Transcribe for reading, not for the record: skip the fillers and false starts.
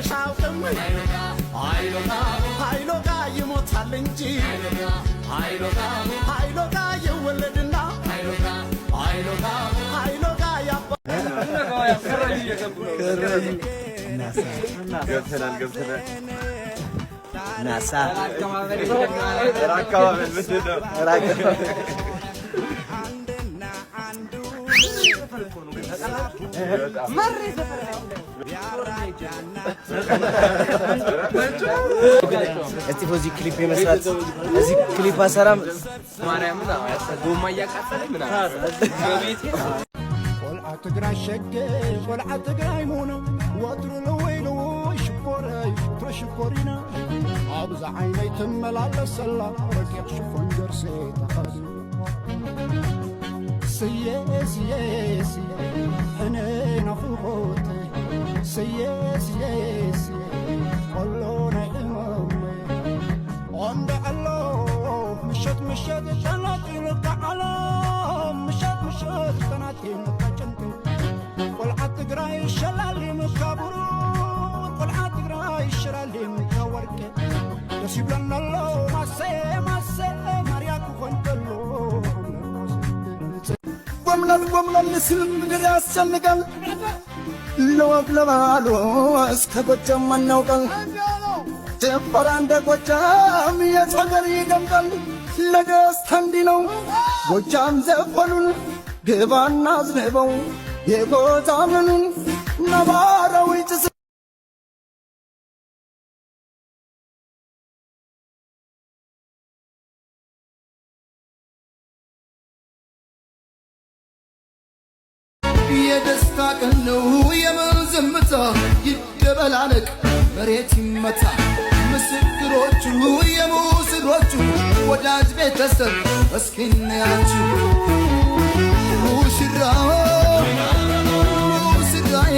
አይተሻውቅም ሃይሎጋ ይሞታል እንጂ ሃይሎጋ ይወለድና ሃይሎጋ ያባ ገብተናል ናሳ ራካባበል ምንድነው? እስቲ በዚህ ክሊፕ የመስራት እዚህ ክሊፕ አሰራም ማርያምን ጎማ እያቃጠለኝ ምናምን በቤቴ ቆልዓ ትግራይ ሸገ ቆልዓ ትግራይ ሙኑ ወትሩ ለወይሉ ሽኮረይ ተሽኮሪና አብዛ ዓይነይ ትመላለሰላ ረቂቕ ሽፎን ጀርሴ ተኸዲና سياسي أنا نفوت سياسي قلونا إمامي عند الله مشت تناتي للتعالى مشت تناتي متجنتي قلعة تقراي شلالي مكابرو قلعة تقراي شلالي مكاورك يسيب لنا الله ما سي مرياكو خنتلو ጎምለል ስልም ምድር ያስጨንቃል ለወግ ለባህሉ እስከ ጎጃም አናውቃል ጭፈራ እንደ ጎጃም የጸገር ይደምቃል ለደስታ እንዲህ ነው ጎጃም ዘፈኑን ግባና አዝንበው የጎጃምኑን ነባራዊ ጭስ የደስታ ቀን ነው የምን ዝምታ ይደበላለቅ መሬት ይመታ ምስክሮቹ የሙስሮቹ ወዳጅ ቤተሰብ እስኪ እንያችሁ ሙሽራዬ